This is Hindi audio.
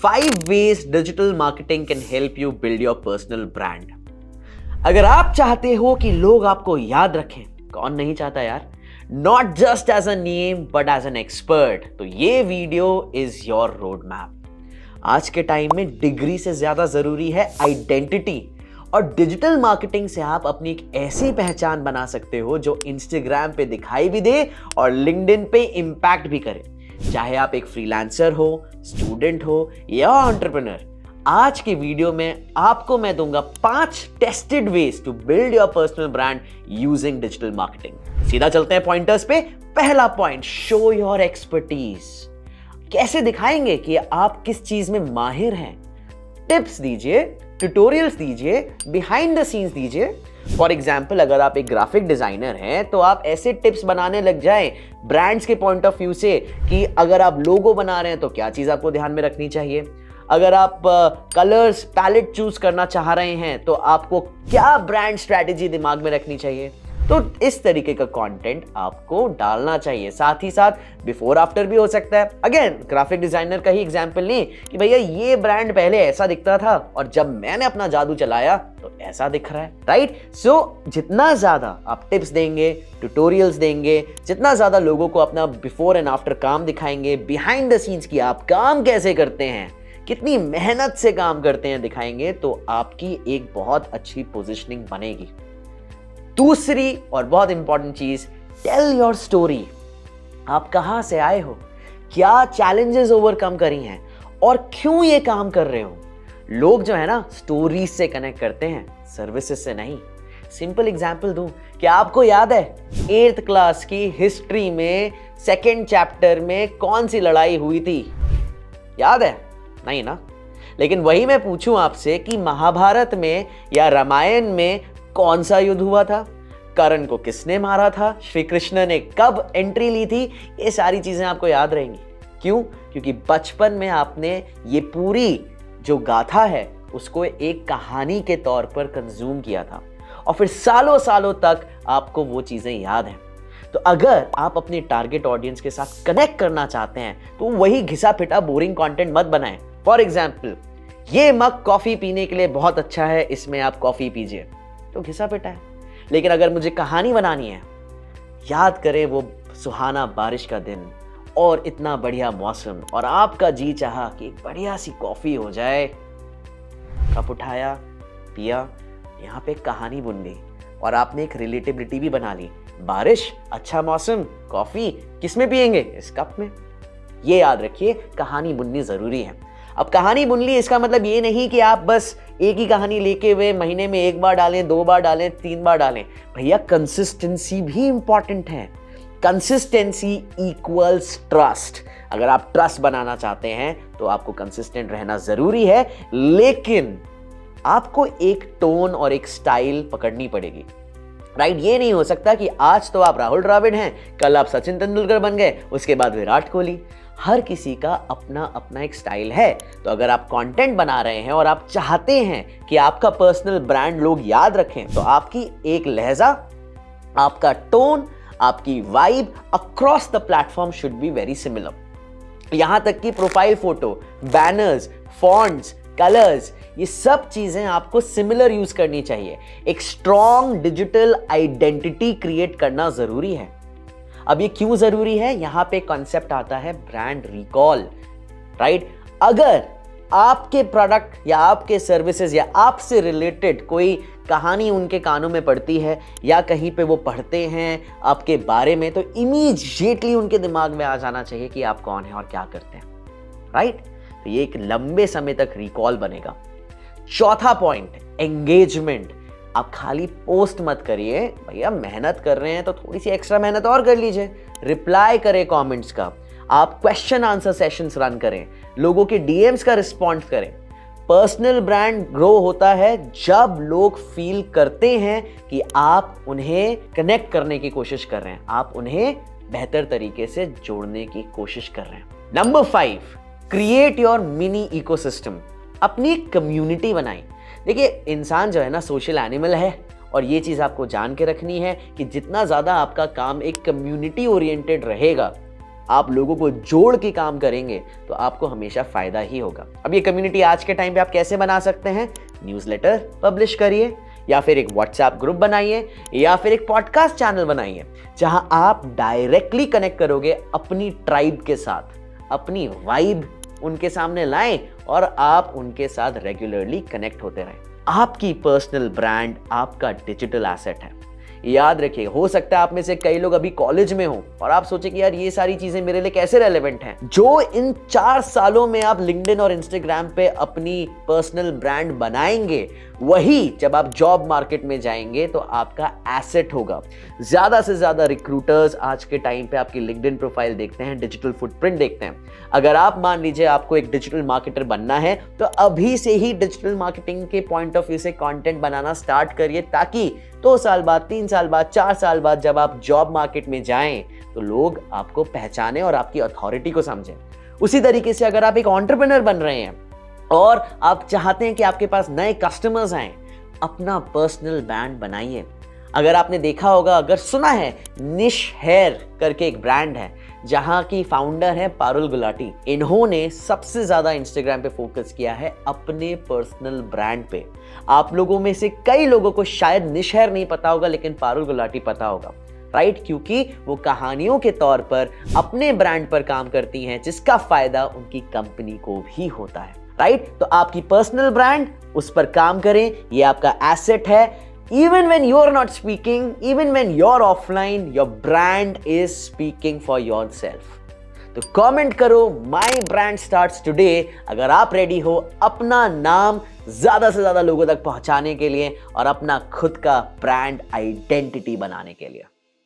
5 ways digital marketing can help you build your personal brand। अगर आप चाहते हो कि लोग आपको याद रखें, कौन नहीं चाहता यार, not just as a name but as an expert, तो ये video is your road map. आज के टाइम में डिग्री से ज्यादा जरूरी है आइडेंटिटी, और डिजिटल मार्केटिंग से आप अपनी एक ऐसी पहचान बना सकते हो जो इंस्टाग्राम पे दिखाई भी दे और लिंक्डइन पे इंपैक्ट भी करे। चाहे आप एक फ्रीलांसर हो, स्टूडेंट हो या एंटरप्रेन्योर, आज की वीडियो में आपको मैं दूंगा 5 tested ways to build your personal brand using digital marketing. सीधा चलते हैं पॉइंटर्स पे। पहला पॉइंट, शो योर एक्सपर्टीज। कैसे दिखाएंगे कि आप किस चीज में माहिर हैं? टिप्स दीजिए, ट्यूटोरियल्स दीजिए, बिहाइंड द सीन्स दीजिए। फॉर एग्जाम्पल, अगर आप एक ग्राफिक डिजाइनर हैं तो आप ऐसे टिप्स बनाने लग जाएं ब्रांड्स के पॉइंट ऑफ व्यू से कि अगर आप लोगो बना रहे हैं तो क्या चीज आपको ध्यान में रखनी चाहिए, अगर आप कलर्स पैलेट चूज करना चाह रहे हैं तो आपको क्या ब्रांड स्ट्रेटेजी दिमाग में रखनी चाहिए। तो इस तरीके का कंटेंट आपको डालना चाहिए। साथ ही साथ बिफोर आफ्टर भी हो सकता है। अगेन, ग्राफिक डिजाइनर का ही एग्जांपल लें कि भैया ये ब्रांड पहले ऐसा दिखता था और जब मैंने अपना जादू चलाया तो ऐसा दिख रहा है, राइट? सो जितना ज्यादा आप टिप्स देंगे, ट्यूटोरियल्स देंगे, जितना ज्यादा लोगों को अपना बिफोर एंड आफ्टर काम दिखाएंगे, बिहाइंड द सीन्स की आप काम कैसे करते हैं, कितनी मेहनत से काम करते हैं दिखाएंगे, तो आपकी एक बहुत अच्छी पोजीशनिंग बनेगी। दूसरी और बहुत इंपॉर्टेंट चीज, टेल योर स्टोरी। आप कहां से आए हो, क्या चैलेंजेस ओवरकम करी हैं और क्यों ये काम कर रहे हो। लोग जो है ना, स्टोरीज से कनेक्ट करते हैं, सर्विसेज से नहीं। सिंपल एग्जांपल दूं, क्या आपको याद है 8th क्लास की हिस्ट्री में 2nd चैप्टर में कौन सी लड़ाई हुई थी? याद है? नहीं ना? लेकिन वही मैं पूछूं आपसे कि महाभारत में या रामायण में कौन सा युद्ध हुआ था, कर्ण को किसने मारा था, श्री कृष्ण ने कब एंट्री ली थी, ये सारी चीजें आपको याद रहेंगी। क्यों? क्योंकि बचपन में आपने ये पूरी जो गाथा है उसको एक कहानी के तौर पर कंज्यूम किया था और फिर सालों सालों तक आपको वो चीजें याद हैं। तो अगर आप अपने टारगेट ऑडियंस के साथ कनेक्ट करना चाहते हैं तो वही घिसा पिटा बोरिंग कंटेंट मत बनाएं। फॉर एग्जाम्पल, ये मग कॉफी पीने के लिए बहुत अच्छा है, इसमें आप कॉफी पीजिए, तो घिसा पिटा है। लेकिन अगर मुझे कहानी बनानी है, याद करें वो सुहाना बारिश का दिन और इतना बढ़िया मौसम और आपका जी चाहा कि एक बढ़िया सी कॉफी हो जाए, कप उठाया, पिया, यहाँ पे कहानी बुन गई और आपने एक रिलेटेबिलिटी भी बना ली। बारिश, अच्छा मौसम, कॉफी किसमें पिएंगे? इस कप में। ये याद रखिए, कहानी बुननी जरूरी है। अब कहानी बुन ली, इसका मतलब ये नहीं कि आप बस एक ही कहानी लेके हुए महीने में 1 बार डालें, 2 बार डालें, 3 बार डालें। भैया, कंसिस्टेंसी भी इंपॉर्टेंट है। Consistency equals trust. अगर आप ट्रस्ट बनाना चाहते हैं तो आपको कंसिस्टेंट रहना जरूरी है, लेकिन आपको एक टोन और एक स्टाइल पकड़नी पड़ेगी, राइट? ये नहीं हो सकता कि आज तो आप राहुल द्रविड़ हैं, कल आप सचिन तेंदुलकर बन गए, उसके बाद विराट कोहली। हर किसी का अपना अपना एक स्टाइल है। तो अगर आप कंटेंट बना रहे हैं और आप चाहते हैं कि आपका पर्सनल ब्रांड लोग याद रखें, तो आपकी एक लहजा, आपका टोन, आपकी vibe across the platform should be very similar. यहां तक कि profile photo, banners, fonts, colours, ये सब चीजें आपको सिमिलर यूज करनी चाहिए। एक स्ट्रॉन्ग डिजिटल आइडेंटिटी क्रिएट करना जरूरी है। अब ये क्यों जरूरी है? यहां पे कॉन्सेप्ट आता है ब्रांड रिकॉल, राइट? अगर आपके प्रोडक्ट या आपके सर्विसेज या आपसे रिलेटेड कोई कहानी उनके कानों में पड़ती है या कहीं पे वो पढ़ते हैं आपके बारे में, तो इमीडिएटली उनके दिमाग में आ जाना चाहिए कि आप कौन हैं और क्या करते हैं, राइट? तो ये एक लंबे समय तक रिकॉल बनेगा। चौथा पॉइंट, एंगेजमेंट। आप खाली पोस्ट मत करिए, भैया मेहनत कर रहे हैं तो थोड़ी सी एक्स्ट्रा मेहनत और कर लीजिए। रिप्लाई करें कमेंट्स का, आप क्वेश्चन आंसर सेशंस रन करें, लोगों के डीएम्स का रिस्पॉन्स करें। पर्सनल ब्रांड ग्रो होता है जब लोग फील करते हैं कि आप उन्हें कनेक्ट करने की कोशिश कर रहे हैं, आप उन्हें बेहतर तरीके से जोड़ने की कोशिश कर रहे हैं। Number 5, create your mini ecosystem. अपनी कम्युनिटी बनाएं। देखिए, इंसान जो है ना, सोशल एनिमल है, और ये चीज़ आपको जान के रखनी है कि जितना ज़्यादा आपका काम एक कम्युनिटी ओरिएंटेड रहेगा, आप लोगों को जोड़ के काम करेंगे तो आपको हमेशा फायदा ही होगा। अब ये कम्युनिटी आज के टाइम पे आप कैसे बना सकते हैं? न्यूज़लेटर पब्लिश करिए, या फिर एक व्हाट्सएप ग्रुप बनाइए, या फिर एक पॉडकास्ट चैनल बनाइए जहां आप डायरेक्टली कनेक्ट करोगे अपनी ट्राइब के साथ, अपनी वाइब उनके सामने लाएं और आप उनके साथ रेगुलरली कनेक्ट होते रहें। आपकी पर्सनल ब्रांड आपका डिजिटल एसेट है। याद रखिए, हो सकता है आप में से कई लोग अभी कॉलेज में हो और आप सोचे कि यार ये सारी चीजें मेरे लिए कैसे रेलेवेंट हैं। जो इन 4 सालों में आप लिंक्डइन और इंस्टाग्राम पे अपनी पर्सनल ब्रांड बनाएंगे, वही जब आप जॉब मार्केट में जाएंगे तो आपका एसेट होगा। ज्यादा से ज्यादा रिक्रूटर्स आज के टाइम पे आपकी लिंक्डइन प्रोफाइल देखते हैं, डिजिटल फुटप्रिंट देखते हैं। अगर आप मान लीजिए आपको एक डिजिटल मार्केटर बनना है तो अभी से ही डिजिटल मार्केटिंग के पॉइंट ऑफ व्यू से कंटेंट बनाना स्टार्ट करिए, ताकि 2 साल बाद, 3 साल बाद, 4 साल बाद जब आप जॉब मार्केट में जाएं तो लोग आपको पहचाने और आपकी अथॉरिटी को समझें। उसी तरीके से अगर आप एक एंटरप्रेन्योर बन रहे हैं और आप चाहते हैं कि आपके पास नए कस्टमर्स आएं, अपना पर्सनल ब्रांड बनाइए। अगर आपने देखा होगा, अगर सुना है, निश हेयर करके एक ब्रांड है जहां की फाउंडर है पारुल गुलाटी। इन्होंने सबसे ज्यादा इंस्टाग्राम पे फोकस किया है अपने पर्सनल ब्रांड पे। आप लोगों में से कई लोगों को शायद निश हेयर नहीं पता होगा, लेकिन पारुल गुलाटी पता होगा, राइट? क्योंकि वो कहानियों के तौर पर अपने ब्रांड पर काम करती हैं, जिसका फायदा उनकी कंपनी को भी होता है, राइट? तो आपकी पर्सनल ब्रांड, उस पर काम करें, ये आपका एसेट है। Even when you're not speaking, even when you're offline, your brand is speaking for yourself. तो कमेंट करो My brand starts today अगर आप रेडी हो अपना नाम ज्यादा से ज्यादा लोगों तक पहुंचाने के लिए और अपना खुद का ब्रांड आइडेंटिटी बनाने के लिए।